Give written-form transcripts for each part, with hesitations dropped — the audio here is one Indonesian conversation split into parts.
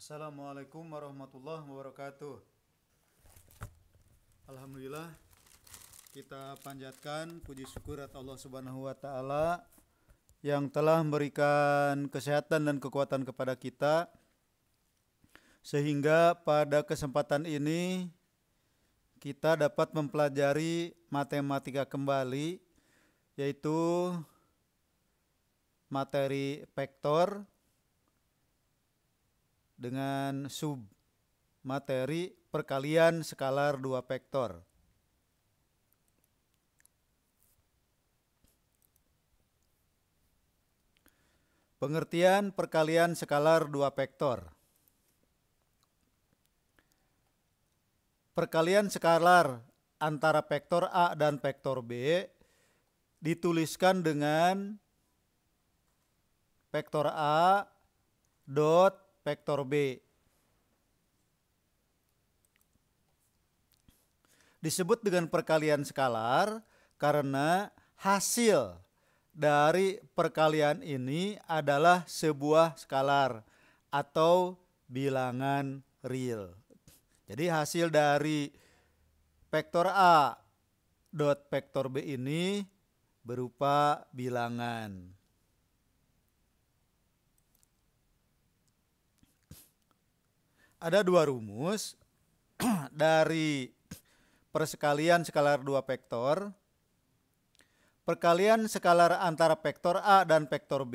Assalamualaikum warahmatullahi wabarakatuh. Alhamdulillah, kita panjatkan puji syukur atas Allah Subhanahu wa taala yang telah memberikan kesehatan dan kekuatan kepada kita sehingga pada kesempatan ini kita dapat mempelajari matematika kembali, yaitu materi vektor dengan sub materi perkalian skalar dua vektor. Pengertian perkalian skalar dua vektor. Perkalian skalar antara vektor A dan vektor B dituliskan dengan vektor A dot vektor B. Disebut dengan perkalian skalar karena hasil dari perkalian ini adalah sebuah skalar atau bilangan real. Jadi hasil dari vektor A dot vektor B ini berupa bilangan. Ada dua rumus dari persekalian skalar dua vektor. Perkalian skalar antara vektor A dan vektor B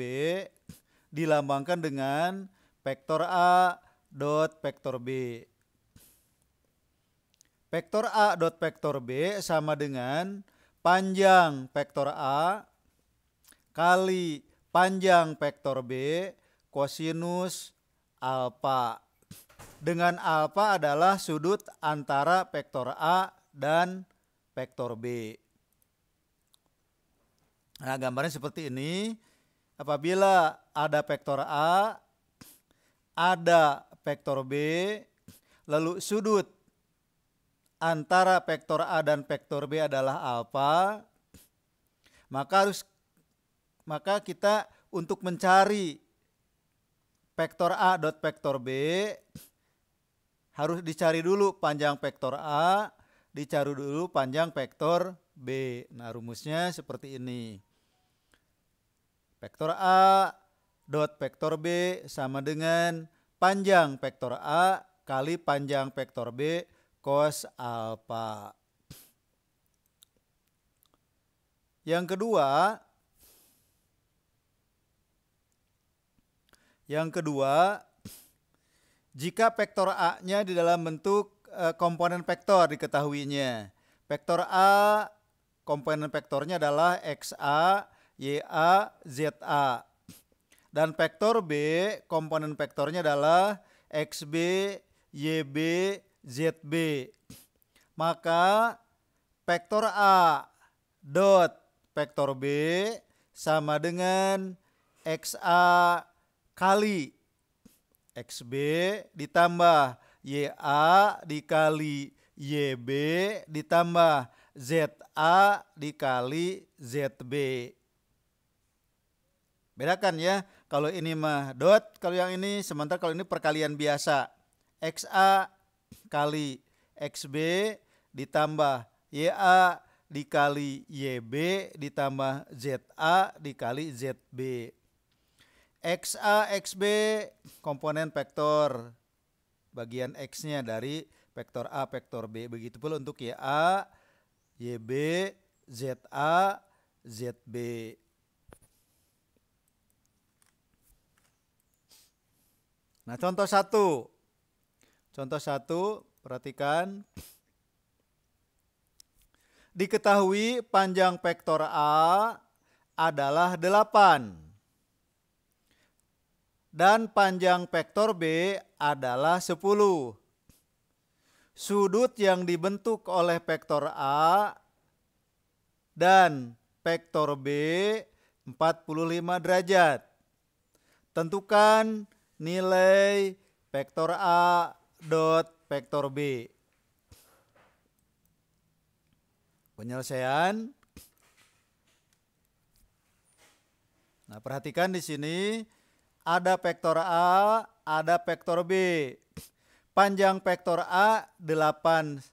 dilambangkan dengan vektor A dot vektor B. Vektor A dot vektor B sama dengan panjang vektor A kali panjang vektor B kosinus alfa. Dengan alfa adalah sudut antara vektor A dan vektor B. Nah, gambarnya seperti ini. Apabila ada vektor A, ada vektor B, lalu sudut antara vektor A dan vektor B adalah alfa, maka kita untuk mencari vektor A dot vektor B harus dicari dulu panjang vektor A, dicari dulu panjang vektor B. Nah, rumusnya seperti ini. Vektor A dot vektor B sama dengan panjang vektor A kali panjang vektor B cos alfa. Yang kedua, jika vektor A-nya di dalam bentuk komponen vektor diketahuinya. Vektor A komponen vektornya adalah XA, YA, ZA. Dan vektor B komponen vektornya adalah XB, YB, ZB. Maka vektor A dot vektor B sama dengan XA kali XB ditambah YA dikali YB ditambah ZA dikali ZB. Bedakan ya, kalau ini mah dot, kalau yang ini, sementara kalau ini perkalian biasa. XA kali XB ditambah YA dikali YB ditambah ZA dikali ZB. XA, XB komponen vektor bagian X-nya dari vektor A, vektor B. Begitu pula untuk YA, YB, ZA, ZB. Nah, contoh satu, perhatikan. Diketahui panjang vektor A adalah 8 dan panjang vektor B adalah 10. Sudut yang dibentuk oleh vektor A dan vektor B 45 derajat. Tentukan nilai vektor A dot vektor B. Penyelesaian. Nah, perhatikan di sini ada vektor A, ada vektor B. Panjang vektor A 8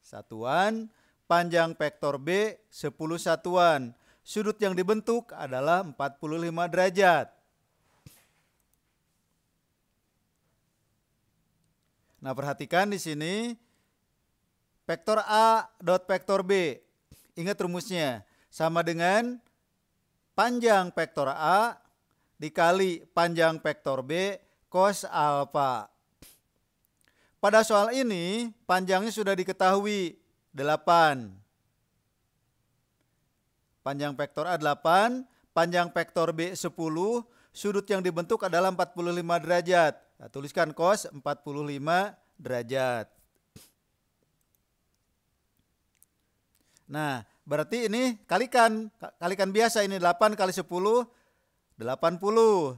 satuan, panjang vektor B 10 satuan. Sudut yang dibentuk adalah 45 derajat. Nah, perhatikan di sini vektor A dot vektor B. Ingat rumusnya, sama dengan panjang vektor A dikali panjang vektor B cos alfa. Pada soal ini panjangnya sudah diketahui 8. Panjang vektor A 8, panjang vektor B 10, sudut yang dibentuk adalah 45 derajat. Nah, tuliskan cos 45 derajat. Nah, berarti ini kalikan biasa, ini 8 kali 10, 80.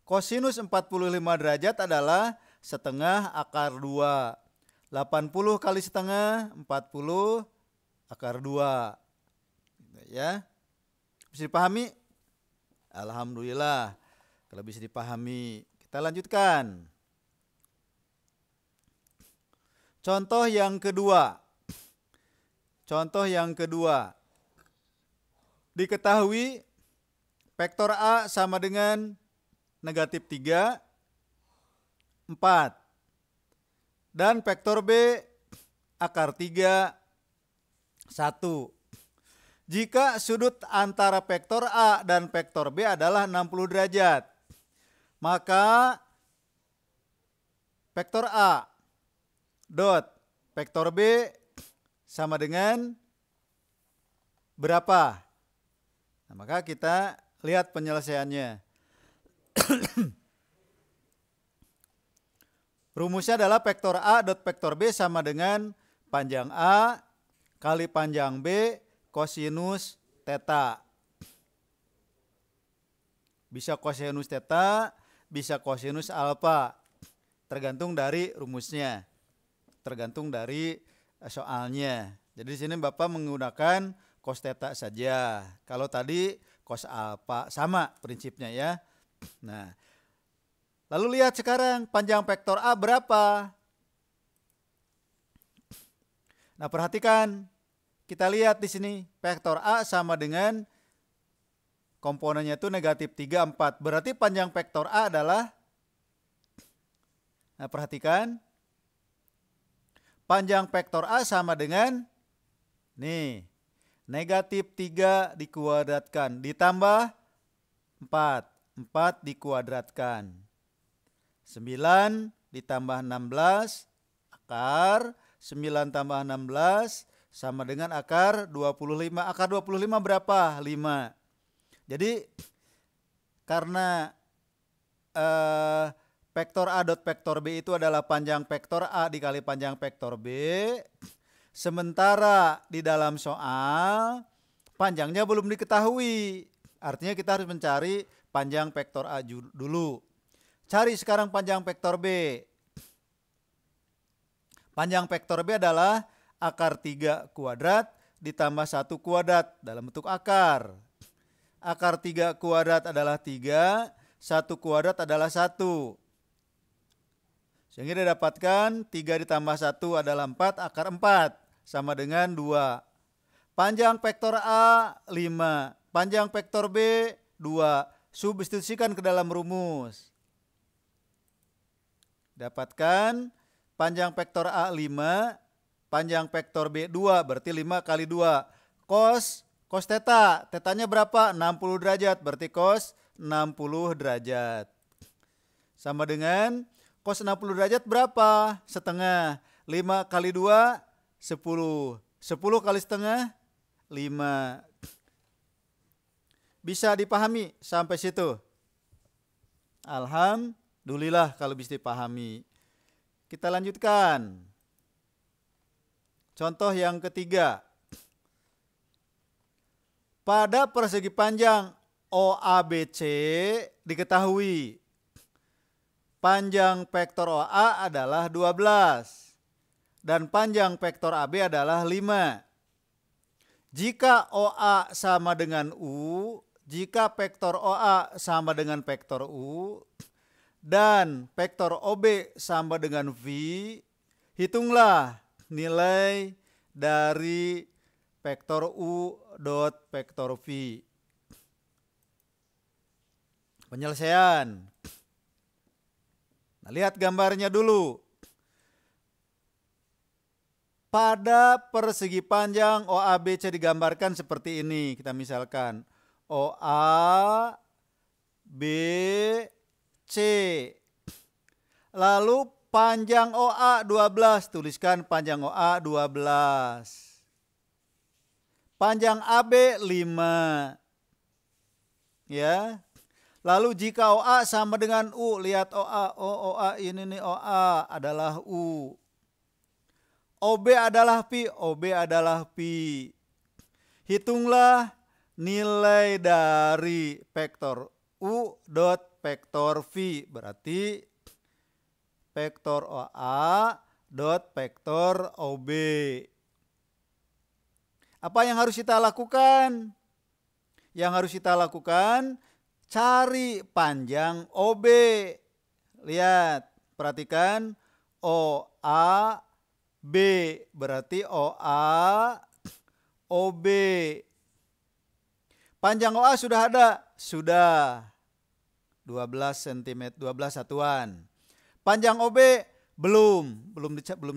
Kosinus 45 derajat adalah setengah akar 2. 80 kali setengah, 40 akar 2. Ya, bisa dipahami? Alhamdulillah, kalau bisa dipahami. Kita lanjutkan. Contoh yang kedua. Diketahui vektor A sama dengan negatif 3, 4. Dan vektor B akar 3, 1. Jika sudut antara vektor A dan vektor B adalah 60 derajat, maka vektor A dot vektor B sama dengan berapa? Nah, maka kita lihat penyelesaiannya. Rumusnya adalah vektor A dot vektor B sama dengan panjang A kali panjang B kosinus theta. Bisa kosinus theta, bisa kosinus alfa. Tergantung dari rumusnya. Tergantung dari soalnya. Jadi di sini Bapak menggunakan cos theta saja. Kalau tadi cos alfa, sama prinsipnya ya. Nah, lalu lihat sekarang panjang vektor A berapa? Nah, perhatikan. Kita lihat di sini vektor A sama dengan komponennya itu negatif 3, 4. Berarti panjang vektor A adalah, nah perhatikan, panjang vektor A sama dengan nih, negatif 3 dikuadratkan ditambah 4. 4 dikuadratkan. 9 ditambah 16 akar 9 tambah 16 sama dengan akar 25. Akar 25 berapa? 5. Jadi karena vektor A dot vektor B itu adalah panjang vektor A dikali panjang vektor B. Sementara di dalam soal panjangnya belum diketahui. Artinya kita harus mencari panjang vektor A dulu. Cari sekarang panjang vektor B. Panjang vektor B adalah akar 3 kuadrat ditambah 1 kuadrat dalam bentuk akar. Akar 3 kuadrat adalah 3, 1 kuadrat adalah 1. Sehingga didapatkan 3 ditambah 1 adalah 4, akar 4 sama dengan 2. Panjang vektor A 5, panjang vektor B 2. Substitusikan ke dalam rumus. Dapatkan panjang vektor A 5, panjang vektor B 2, berarti 5 kali 2. Cos theta, tetanya berapa? 60 derajat, berarti cos 60 derajat. Sama dengan cos 60 derajat berapa? Setengah. 5 kali 2, 10. 10 kali setengah, 5. Bisa dipahami sampai situ? Alhamdulillah kalau bisa dipahami. Kita lanjutkan. Contoh yang ketiga. Pada persegi panjang OABC diketahui panjang vektor OA adalah 12 dan panjang vektor AB adalah 5. Jika OA sama dengan U, jika vektor OA sama dengan vektor U, dan vektor OB sama dengan V, hitunglah nilai dari vektor U dot vektor V. Penyelesaian. Nah, lihat gambarnya dulu. Pada persegi panjang OABC digambarkan seperti ini. Kita misalkan OA BC. Lalu panjang OA 12, tuliskan panjang OA 12. Panjang AB 5. Ya. Lalu jika OA sama dengan U, lihat OA, OA ini nih OA adalah U. OB adalah pi, OB adalah pi. Hitunglah nilai dari vektor U dot vektor V, berarti vektor OA dot vektor OB. Apa yang harus kita lakukan? Yang harus kita lakukan, cari panjang OB. Lihat, perhatikan OA B, berarti OA OB. Panjang OA sudah ada? Sudah. 12 cm, 12 satuan. Panjang OB belum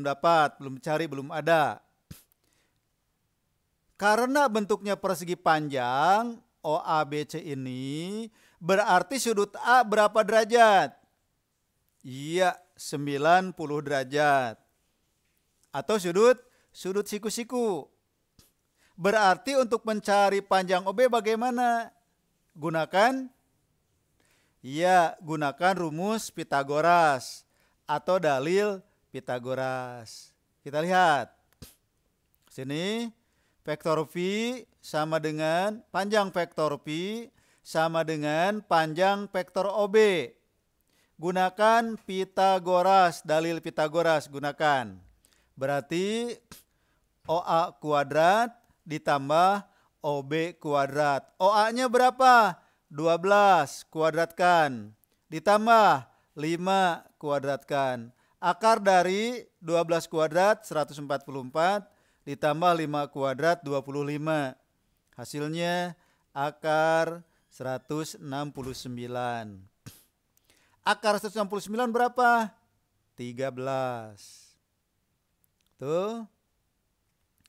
dapat, belum dicari, belum ada. Karena bentuknya persegi panjang OABC ini, berarti sudut A berapa derajat? Iya, 90 derajat. Atau sudut siku-siku. Berarti untuk mencari panjang OB bagaimana? Gunakan rumus Pitagoras atau dalil Pitagoras. Kita lihat. Sini vektor V sama dengan panjang vektor V sama dengan panjang vektor OB. Gunakan Pitagoras, dalil Pitagoras gunakan. Berarti OA kuadrat ditambah OB kuadrat. OA-nya berapa? 12 kuadratkan. Ditambah 5 kuadratkan. Akar dari 12 kuadrat 144 ditambah 5 kuadrat 25. Hasilnya akar 169. Akar 169 berapa? 13. Tuh.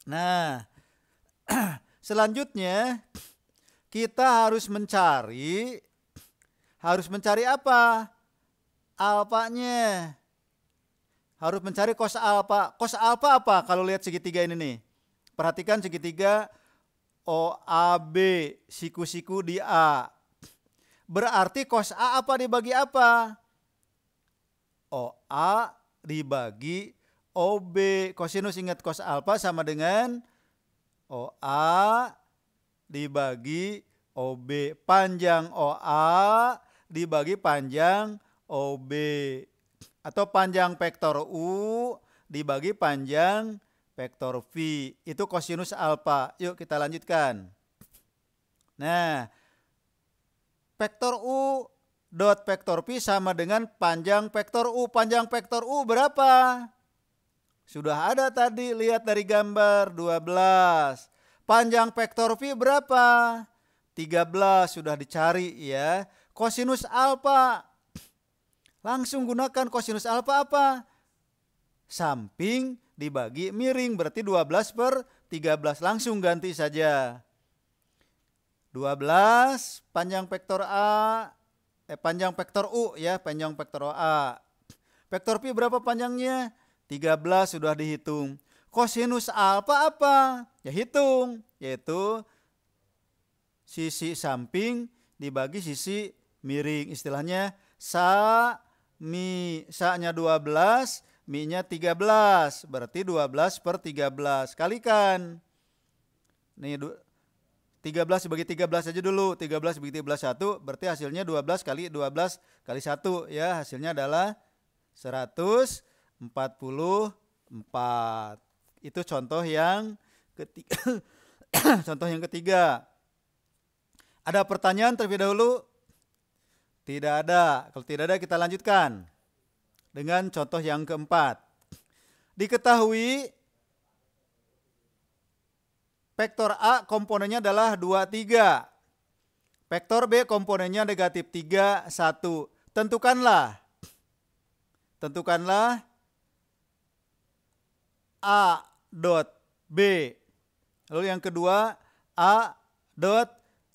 Nah, selanjutnya kita harus mencari apa? Alfanya. Harus mencari cos alfa. Cos alfa apa kalau lihat segitiga ini nih? Perhatikan segitiga OAB, siku-siku di A. Berarti cos A apa dibagi apa? OA dibagi OB. Kosinus, ingat cos alfa sama dengan OA dibagi OB. Panjang OA dibagi panjang OB. Atau panjang vektor U dibagi panjang vektor V. Itu kosinus alfa. Yuk kita lanjutkan. Nah, vektor U dot vektor V sama dengan panjang vektor U. Panjang vektor U berapa? Sudah ada tadi, lihat dari gambar 12. Panjang vektor V berapa? 13, sudah dicari ya. Kosinus alfa. Langsung gunakan kosinus alfa apa? Samping dibagi miring, berarti 12 per 13. Langsung ganti saja. 12 panjang vektor A, panjang vektor U ya, panjang vektor A. Vektor V berapa panjangnya? 13 sudah dihitung. Kosinus alfa apa? Ya hitung, yaitu sisi samping dibagi sisi miring. Istilahnya mi. Sa-nya 12, mi-nya 13. Berarti 12 per 13. Kalikan. Nih 13 dibagi 13 aja dulu. 13 dibagi 13 1, berarti hasilnya 12 kali 12 kali 1 ya. Hasilnya adalah 144. Itu contoh yang ketiga. Contoh yang ketiga. Ada pertanyaan terlebih dahulu? Tidak ada. Kalau tidak ada kita lanjutkan dengan contoh yang keempat. Diketahui vektor A komponennya adalah 2, 3. Vektor B komponennya negatif 3, 1. Tentukanlah A dot B. Lalu yang kedua A dot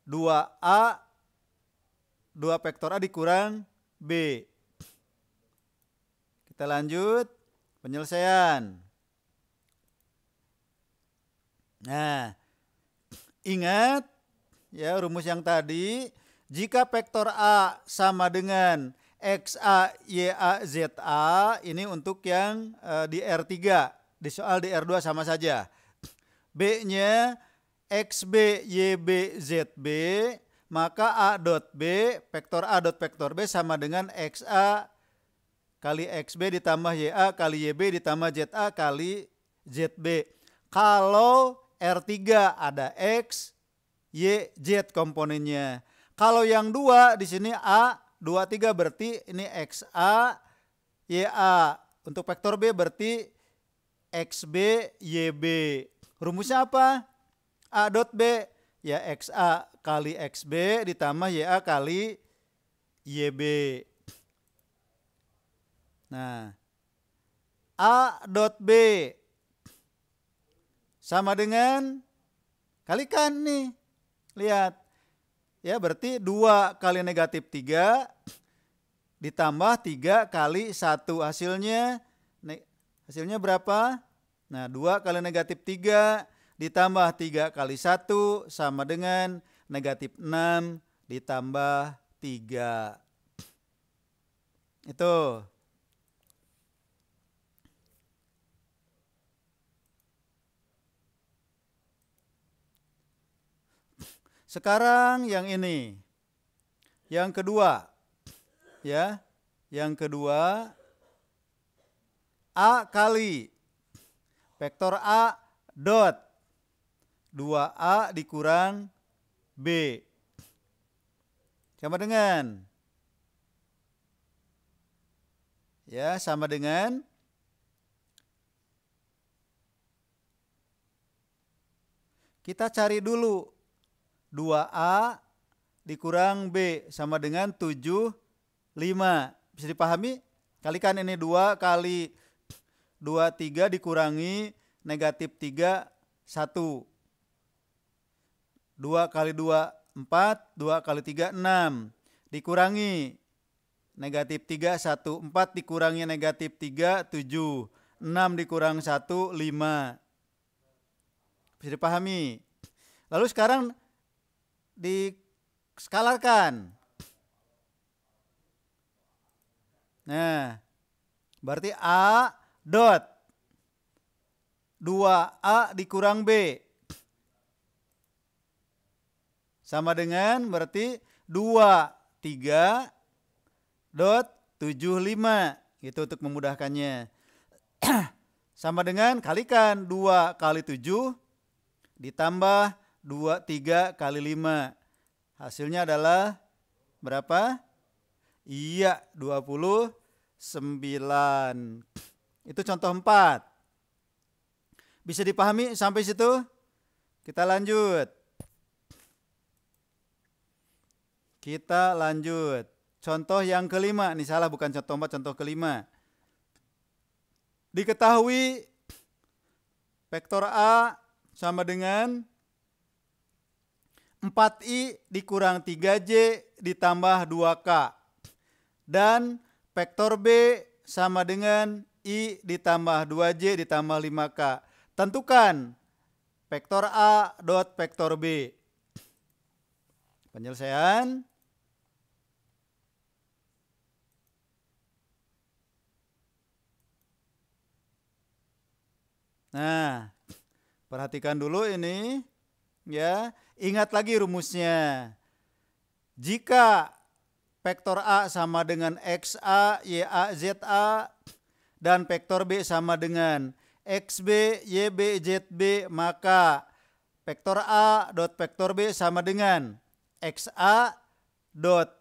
2A 2 vektor A dikurang B. Kita lanjut penyelesaian. Nah, ingat ya rumus yang tadi, jika vektor A sama dengan XA, YA, ZA, ini untuk yang di R3, di soal di R2 sama saja. B-nya XB, YB, ZB, maka A dot B, vektor A dot vektor B sama dengan XA kali XB ditambah YA kali YB ditambah ZA kali ZB. Kalau R3 ada X, Y, Z komponennya. Kalau yang dua di sini A 2, 3 berarti ini XA, YA. Untuk vektor B berarti XB, YB. Rumusnya apa? A dot B ya XA kali XB ditambah YA kali YB. Nah, A dot B sama dengan, kalikan nih, lihat. Ya berarti 2 kali negatif 3 ditambah 3 kali 1. Hasilnya berapa? Nah 2 kali negatif 3 ditambah 3 kali 1 sama dengan negatif 6 ditambah 3. Itu. Sekarang yang ini. Yang kedua. Ya. Yang kedua A kali vektor A dot 2A dikurang B. Sama dengan ya, sama dengan kita cari dulu 2A dikurang B sama dengan 7, 5. Bisa dipahami? Kalikan ini 2 kali 2, 3 dikurangi negatif 3, 1. 2 kali 2, 4. 2 kali 3, 6. Dikurangi negatif 3, 1. 4 dikurangi negatif 3, 7. 6 dikurang 1, 5. Bisa dipahami? Lalu sekarang diskalarkan. Nah, berarti A dot 2A dikurang B sama dengan berarti 2, 3 dot 7, 5. Itu untuk memudahkannya. Sama dengan kalikan 2 kali 7 ditambah 2, 3 kali 5. Hasilnya adalah berapa? Iya, 29. Itu contoh 4. Bisa dipahami sampai situ? Kita lanjut. Contoh yang kelima. Ini salah, bukan contoh 4, contoh kelima. Diketahui vektor A sama dengan 4i dikurang 3j ditambah 2k. Dan vektor B sama dengan i ditambah 2j ditambah 5k. Tentukan vektor A dot vektor B. Penyelesaian. Nah, perhatikan dulu ini. Ya, ingat lagi rumusnya. Jika vektor A sama dengan XA, YA, ZA dan vektor B sama dengan XB, YB, ZB, maka vektor A dot vektor B sama dengan XA dot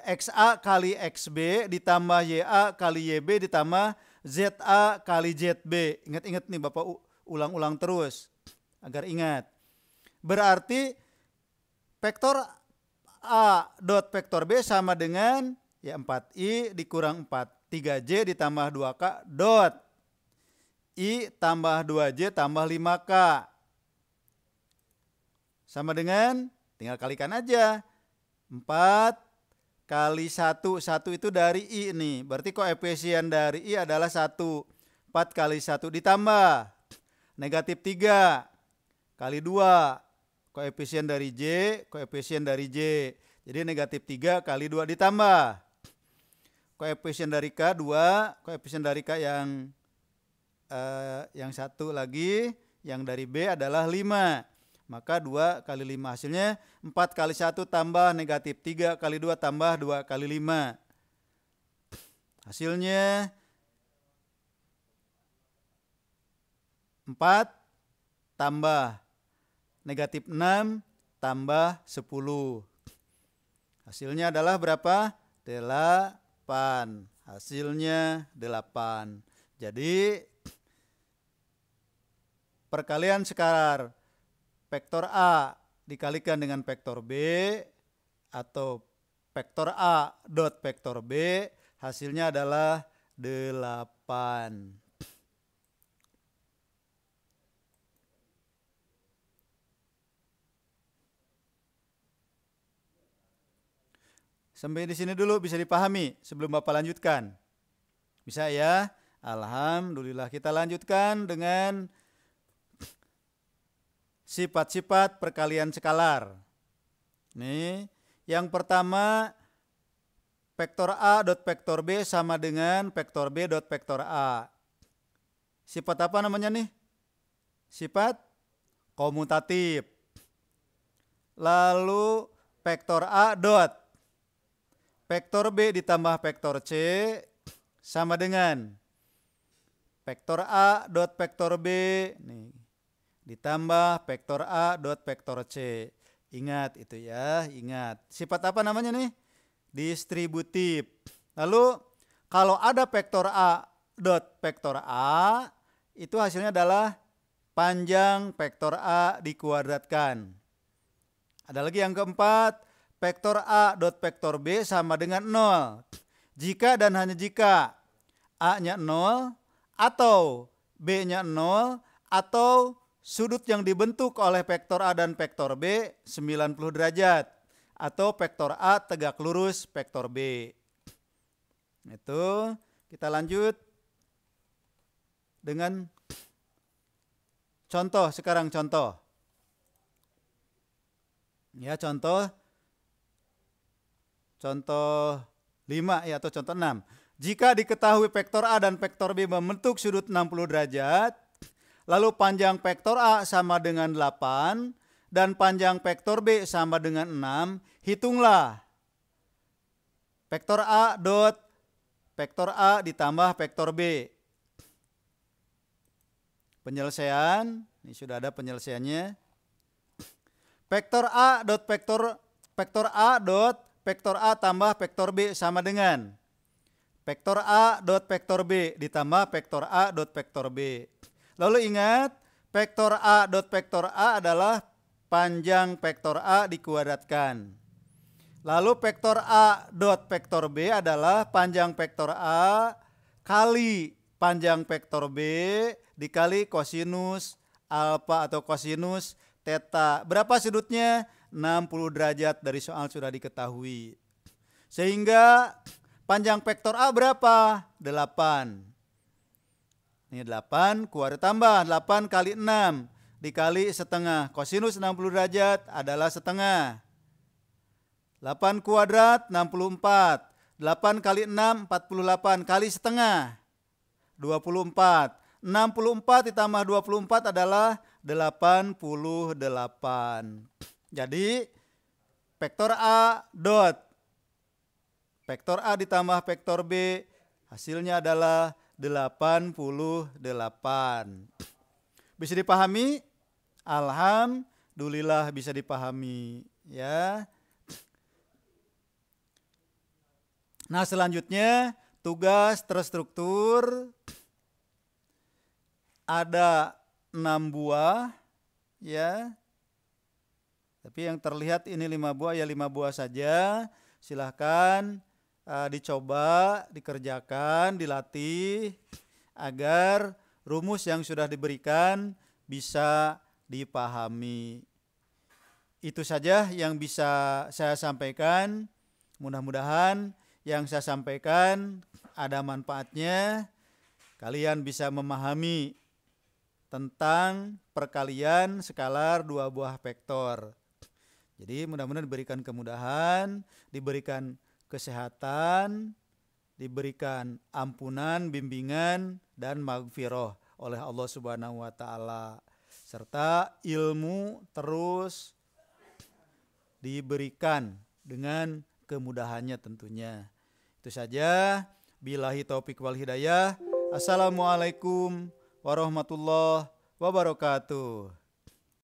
XA kali XB ditambah YA kali YB ditambah ZA kali ZB. Ingat-ingat nih Bapak, ulang-ulang terus agar ingat. Berarti vektor A dot vektor B sama dengan ya 4I dikurang 4. 3J ditambah 2K dot I tambah 2J tambah 5K. Sama dengan, tinggal kalikan aja. 4 kali 1. 1 itu dari I nih. Berarti koefisien dari I adalah 1. 4 kali 1 ditambah. Negatif 3 kali 2. Koefisien dari J, koefisien dari J. Jadi negatif 3 kali 2 ditambah. Koefisien dari K 2, koefisien dari K yang satu lagi, yang dari B adalah 5. Maka 2 kali 5 hasilnya 4 kali 1 tambah negatif 3 kali 2 tambah 2 kali 5. Hasilnya 4 tambah negatif 6 tambah 10. Hasilnya adalah berapa? 8. Hasilnya 8. Jadi perkalian sekalar vektor A dikalikan dengan vektor B atau vektor A dot vektor B, hasilnya adalah 8. Sampai di sini dulu bisa dipahami sebelum Bapak lanjutkan. Bisa ya? Alhamdulillah, kita lanjutkan dengan sifat-sifat perkalian skalar. Nih, yang pertama vektor A dot vektor B sama dengan vektor B dot vektor A. Sifat apa namanya nih? Sifat komutatif. Lalu vektor A dot vektor B ditambah vektor C sama dengan vektor A dot vektor B nih, ditambah vektor A dot vektor C. Ingat itu ya, ingat. Sifat apa namanya nih? Distributif. Lalu kalau ada vektor A dot vektor A, itu hasilnya adalah panjang vektor A dikuadratkan. Ada lagi yang keempat, vektor A dot vektor B sama dengan 0. Jika dan hanya jika A-nya 0 atau B-nya 0 atau sudut yang dibentuk oleh vektor A dan vektor B 90 derajat atau vektor A tegak lurus vektor B. Itu kita lanjut dengan contoh sekarang, contoh. Ya, contoh 5 ya, atau contoh 6. Jika diketahui vektor A dan vektor B membentuk sudut 60 derajat, lalu panjang vektor A sama dengan 8 dan panjang vektor B sama dengan 6, hitunglah vektor A dot vektor A ditambah vektor B. Penyelesaian, ini sudah ada penyelesaiannya. Vektor A dot vektor A dot vektor A tambah vektor B sama dengan vektor A dot vektor B ditambah vektor A dot vektor B. Lalu ingat, vektor A dot vektor A adalah panjang vektor A dikuadratkan. Lalu vektor A dot vektor B adalah panjang vektor A kali panjang vektor B dikali kosinus alfa atau kosinus theta. Berapa sudutnya? 60 derajat, dari soal sudah diketahui. Sehingga panjang vektor A berapa? 8. Ini 8 kuadrat tambah 8 kali 6 dikali setengah. Kosinus 60 derajat adalah setengah. 8 kuadrat 64. 8 kali 6 48 kali setengah 24. 64 ditambah 24 adalah 88. Jadi vektor A dot vektor A ditambah vektor B hasilnya adalah 88. Bisa dipahami? Alhamdulillah bisa dipahami ya. Nah, selanjutnya tugas terstruktur ada 6 buah ya. Tapi yang terlihat ini 5 buah, ya 5 buah saja. Silahkan dicoba, dikerjakan, dilatih agar rumus yang sudah diberikan bisa dipahami. Itu saja yang bisa saya sampaikan. Mudah-mudahan yang saya sampaikan ada manfaatnya. Kalian bisa memahami tentang perkalian skalar 2 buah vektor. Jadi mudah-mudahan diberikan kemudahan, diberikan kesehatan, diberikan ampunan, bimbingan, dan maghfirah oleh Allah Subhanahu wa Ta'ala, serta ilmu terus diberikan dengan kemudahannya tentunya. Itu saja. Billahi taufik wal hidayah. Assalamualaikum warahmatullahi wabarakatuh.